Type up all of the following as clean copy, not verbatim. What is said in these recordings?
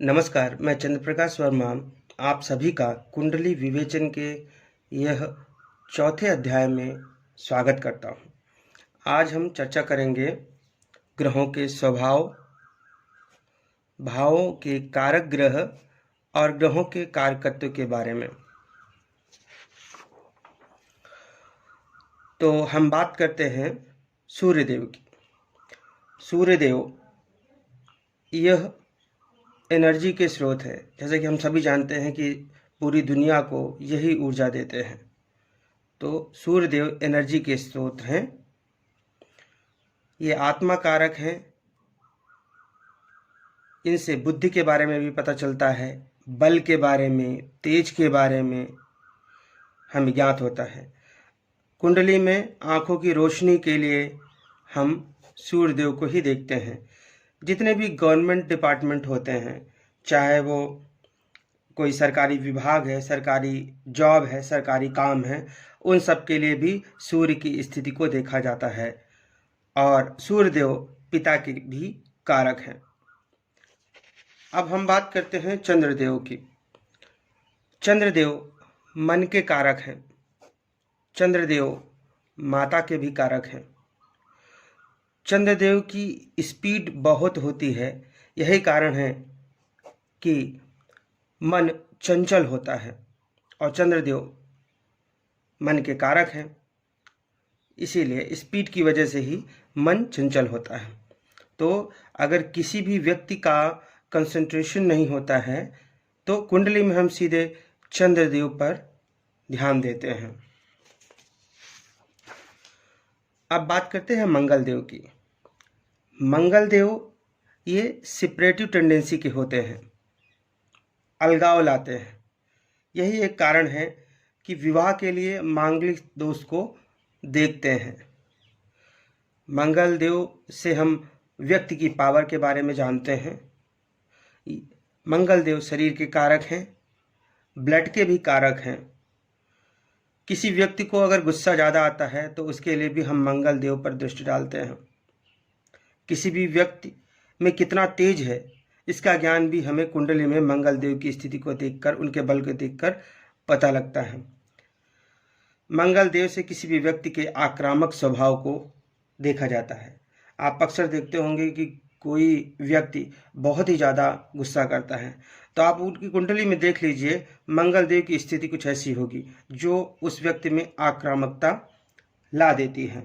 नमस्कार, मैं चंद्रप्रकाश वर्मा आप सभी का कुंडली विवेचन के यह चौथे अध्याय में स्वागत करता हूँ। आज हम चर्चा करेंगे ग्रहों के स्वभाव, भावों के कारक ग्रह और ग्रहों के कारकत्व के बारे में। तो हम बात करते हैं सूर्यदेव की। सूर्यदेव यह एनर्जी के स्रोत है। जैसे कि हम सभी जानते हैं कि पूरी दुनिया को यही ऊर्जा देते हैं। तो सूर्यदेव एनर्जी के स्रोत हैं। ये आत्मा कारक हैं। इनसे बुद्धि के बारे में भी पता चलता है, बल के बारे में, तेज के बारे में हमें ज्ञात होता है। कुंडली में आँखों की रोशनी के लिए हम सूर्यदेव को ही देखते हैं। जितने भी गवर्नमेंट डिपार्टमेंट होते हैं, चाहे वो कोई सरकारी विभाग है, सरकारी जॉब है, सरकारी काम है, उन सब के लिए भी सूर्य की स्थिति को देखा जाता है। और सूर्यदेव पिता के भी कारक हैं। अब हम बात करते हैं चंद्रदेव की। चंद्रदेव मन के कारक हैं। चंद्रदेव माता के भी कारक हैं। चंद्रदेव की स्पीड बहुत होती है। यही कारण है कि मन चंचल होता है और चंद्रदेव मन के कारक हैं। इसीलिए स्पीड की वजह से ही मन चंचल होता है। तो अगर किसी भी व्यक्ति का कंसंट्रेशन नहीं होता है तो कुंडली में हम सीधे चंद्रदेव पर ध्यान देते हैं। अब बात करते हैं मंगलदेव की। मंगलदेव ये सेपरेटिव टेंडेंसी के होते हैं, अलगाव लाते हैं। यही एक कारण है कि विवाह के लिए मांगलिक दोष को देखते हैं। मंगलदेव से हम व्यक्ति की पावर के बारे में जानते हैं। मंगलदेव शरीर के कारक हैं, ब्लड के भी कारक हैं। किसी व्यक्ति को अगर गुस्सा ज़्यादा आता है तो उसके लिए भी हम मंगलदेव पर दृष्टि डालते हैं। किसी भी व्यक्ति में कितना तेज है इसका ज्ञान भी हमें कुंडली में मंगलदेव की स्थिति को देखकर, उनके बल को देखकर पता लगता है। मंगलदेव से किसी भी व्यक्ति के आक्रामक स्वभाव को देखा जाता है। आप अक्सर देखते होंगे कि कोई व्यक्ति बहुत ही ज़्यादा गुस्सा करता है, तो आप उनकी कुंडली में देख लीजिए, मंगलदेव की स्थिति कुछ ऐसी होगी जो उस व्यक्ति में आक्रामकता ला देती है।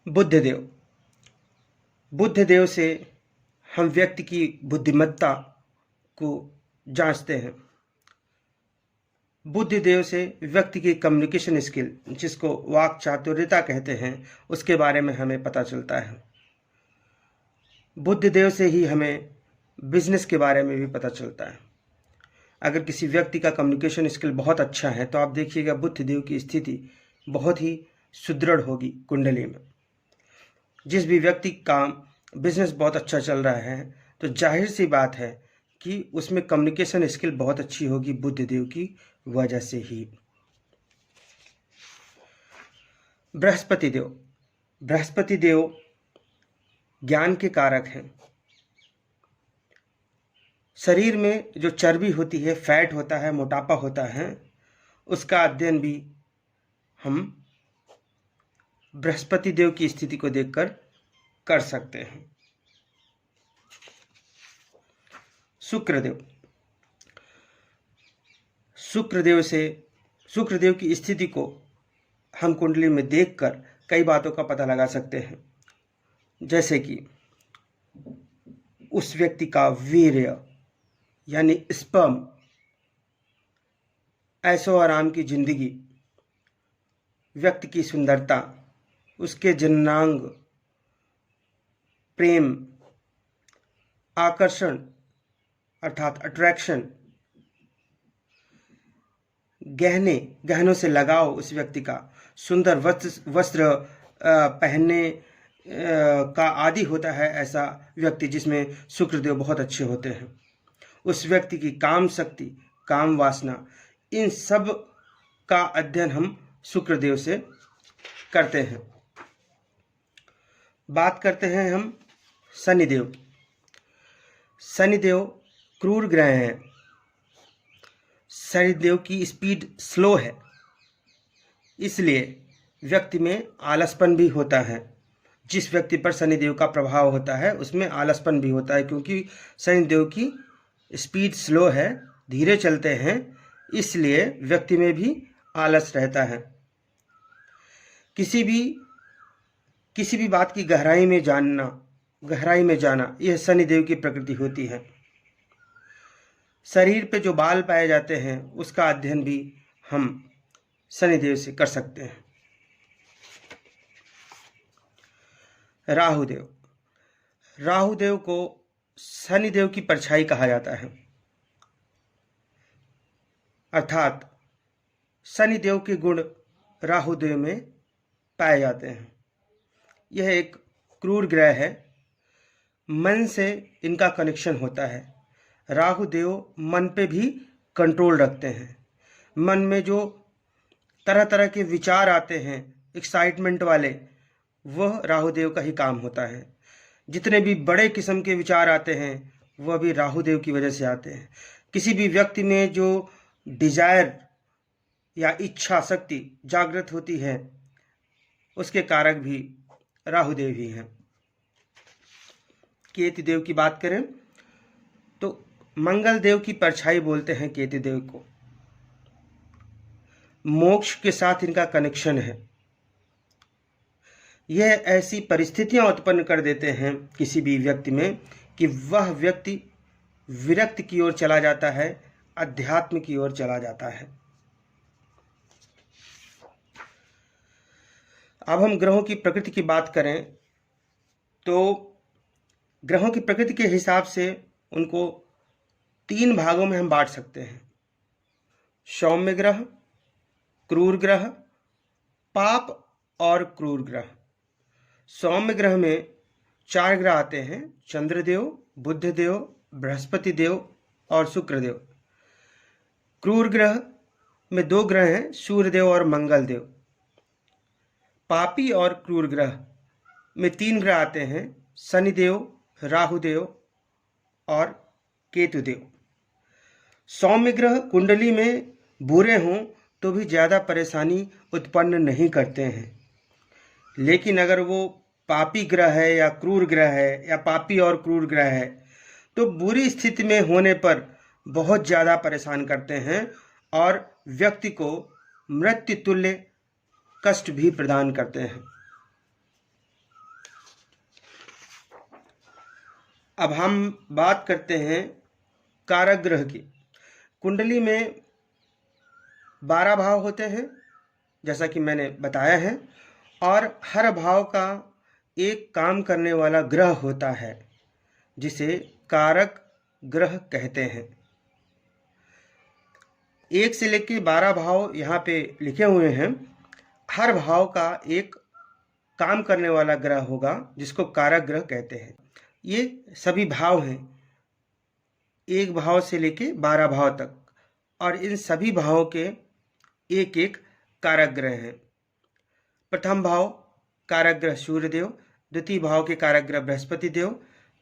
बुद्धदेव, बुद्धदेव से हम व्यक्ति की बुद्धिमत्ता को जांचते हैं। बुद्धदेव से व्यक्ति की कम्युनिकेशन स्किल, जिसको वाक चातुर्यता कहते हैं, उसके बारे में हमें पता चलता है। बुद्धदेव से ही हमें बिजनेस के बारे में भी पता चलता है। अगर किसी व्यक्ति का कम्युनिकेशन स्किल बहुत अच्छा है तो आप देखिएगा बुद्धदेव की स्थिति बहुत ही सुदृढ़ होगी कुंडली में। जिस भी व्यक्ति का बिजनेस बहुत अच्छा चल रहा है तो जाहिर सी बात है कि उसमें कम्युनिकेशन स्किल बहुत अच्छी होगी बुद्धदेव की वजह से ही। बृहस्पति देव, बृहस्पति देव ज्ञान के कारक हैं। शरीर में जो चर्बी होती है, फैट होता है, मोटापा होता है, उसका अध्ययन भी हम बृहस्पति देव की स्थिति को देखकर कर सकते हैं। शुक्रदेव, शुक्रदेव की स्थिति को हम कुंडली में देखकर कई बातों का पता लगा सकते हैं। जैसे कि उस व्यक्ति का वीर्य यानी स्पर्म, ऐशो आराम की जिंदगी, व्यक्ति की सुंदरता, उसके जननांग, प्रेम, आकर्षण अर्थात अट्रैक्शन, गहनों से लगाव, उस व्यक्ति का सुंदर वस्त्र पहनने का आदी होता है ऐसा व्यक्ति जिसमें शुक्रदेव बहुत अच्छे होते हैं। उस व्यक्ति की काम शक्ति, काम वासना, इन सब का अध्ययन हम शुक्रदेव से करते हैं। बात करते हैं हम शनिदेव की। शनिदेव क्रूर ग्रह हैं। शनिदेव की स्पीड स्लो है, इसलिए व्यक्ति में आलसपन भी होता है। जिस व्यक्ति पर शनिदेव का प्रभाव होता है उसमें आलसपन भी होता है, क्योंकि शनिदेव की स्पीड स्लो है, धीरे चलते हैं, इसलिए व्यक्ति में भी आलस रहता है। किसी भी बात की गहराई में जाना यह शनिदेव की प्रकृति होती है। शरीर पे जो बाल पाए जाते हैं उसका अध्ययन भी हम शनिदेव से कर सकते हैं। राहुदेव को शनिदेव की परछाई कहा जाता है, अर्थात शनिदेव के गुण राहुदेव में पाए जाते हैं। यह एक क्रूर ग्रह है, मन से इनका कनेक्शन होता है। राहुदेव मन पे भी कंट्रोल रखते हैं। मन में जो तरह तरह के विचार आते हैं एक्साइटमेंट वाले, वह राहुदेव का ही काम होता है। जितने भी बड़े किस्म के विचार आते हैं वह भी राहुदेव की वजह से आते हैं। किसी भी व्यक्ति में जो डिजायर या इच्छा शक्ति जागृत होती है उसके कारक भी राहुदेव ही हैं। केतु देव की बात करें तो मंगल देव की परछाई बोलते हैं केतु देव को। मोक्ष के साथ इनका कनेक्शन है। यह ऐसी परिस्थितियां उत्पन्न कर देते हैं किसी भी व्यक्ति में कि वह व्यक्ति विरक्ति की ओर चला जाता है, अध्यात्म की ओर चला जाता है। अब हम ग्रहों की प्रकृति की बात करें तो ग्रहों की प्रकृति के हिसाब से उनको 3 भागों में हम बांट सकते हैं: सौम्य ग्रह, क्रूर ग्रह, पाप और क्रूर ग्रह। सौम्य ग्रह में 4 ग्रह आते हैं: चंद्रदेव, बुधदेव, बृहस्पति देव और शुक्रदेव। क्रूर ग्रह में 2 ग्रह हैं: सूर्यदेव और मंगल देव। पापी और क्रूर ग्रह में 3 ग्रह आते हैं: शनिदेव, राहुदेव और केतुदेव। सौम्य ग्रह कुंडली में बुरे हों तो भी ज़्यादा परेशानी उत्पन्न नहीं करते हैं, लेकिन अगर वो पापी ग्रह है या क्रूर ग्रह है या पापी और क्रूर ग्रह है तो बुरी स्थिति में होने पर बहुत ज़्यादा परेशान करते हैं और व्यक्ति को मृत्यु तुल्य कष्ट भी प्रदान करते हैं। अब हम बात करते हैं कारक ग्रह की। कुंडली में 12 भाव होते हैं जैसा कि मैंने बताया है, और हर भाव का एक काम करने वाला ग्रह होता है जिसे कारक ग्रह कहते हैं। 1 से लेकर 12 भाव यहाँ पे लिखे हुए हैं। हर भाव का एक काम करने वाला ग्रह होगा जिसको कारक ग्रह कहते हैं। ये सभी भाव हैं 1 भाव से लेके 12 भाव तक, और इन सभी भावों के एक एक कारक ग्रह हैं। प्रथम भाव कारक ग्रह सूर्यदेव, द्वितीय भाव के कारक ग्रह बृहस्पति देव,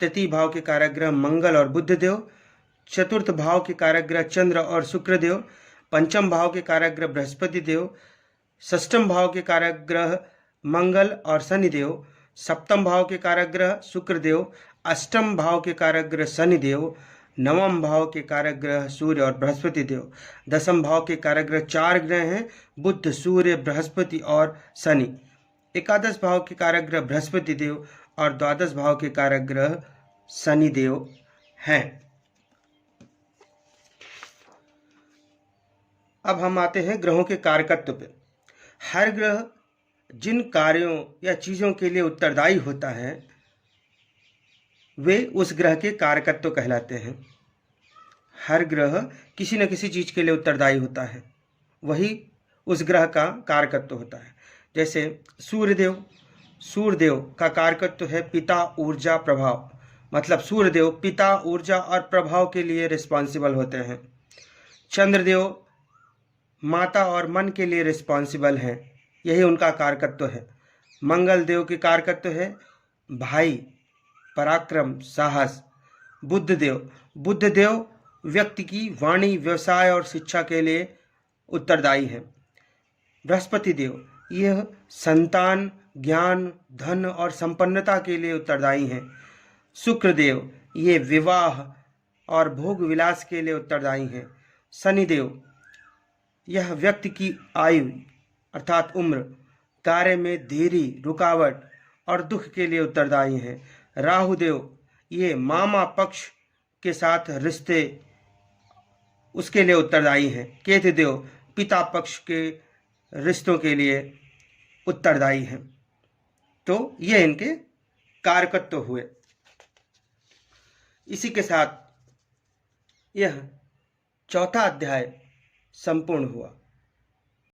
तृतीय भाव के कारक ग्रह मंगल और बुध देव, चतुर्थ भाव के कारक ग्रह चंद्र और शुक्र देव, पंचम भाव के कारक ग्रह बृहस्पति देव, षष्ठम भाव के कारक ग्रह मंगल और शनिदेव, सप्तम भाव के कारक ग्रह शुक्र देव, अष्टम भाव के कारक ग्रह शनिदेव, नवम भाव के कारक ग्रह सूर्य और बृहस्पति देव, दसम भाव के कारक ग्रह 4 ग्रह हैं: बुध, सूर्य, बृहस्पति और शनि। एकादश भाव के कारक ग्रह बृहस्पति देव और द्वादश भाव के कारक ग्रह शनिदेव हैं। अब हम आते हैं ग्रहों के कारकत्व पे। हर ग्रह जिन कार्यों या चीज़ों के लिए उत्तरदायी होता है वे उस ग्रह के कारकत्व कहलाते हैं। हर ग्रह किसी न किसी चीज़ के लिए उत्तरदायी होता है, वही उस ग्रह का कारकत्व होता है। जैसे सूर्यदेव का कारकत्व है पिता, ऊर्जा, प्रभाव। मतलब सूर्यदेव पिता, ऊर्जा और प्रभाव के लिए रिस्पॉन्सिबल होते हैं। चंद्रदेव माता और मन के लिए रिस्पॉन्सिबल हैं, यही उनका कारकत्व है। मंगल देव के कारकत्व है भाई, पराक्रम, साहस। बुद्धदेव व्यक्ति की वाणी, व्यवसाय और शिक्षा के लिए उत्तरदायी है। बृहस्पति देव यह संतान, ज्ञान, धन और संपन्नता के लिए उत्तरदायी हैं। शुक्रदेव ये विवाह और भोग विलास के लिए उत्तरदायी हैं। शनिदेव यह व्यक्ति की आयु अर्थात उम्र, कार्य में देरी, रुकावट और दुख के लिए उत्तरदायी हैं। राहुदेव ये मामा पक्ष के साथ रिश्ते, उसके लिए उत्तरदायी हैं। केतुदेव पिता पक्ष के रिश्तों के लिए उत्तरदायी हैं। तो ये इनके कारकत्व हुए। इसी के साथ यह चौथा अध्याय संपूर्ण हुआ।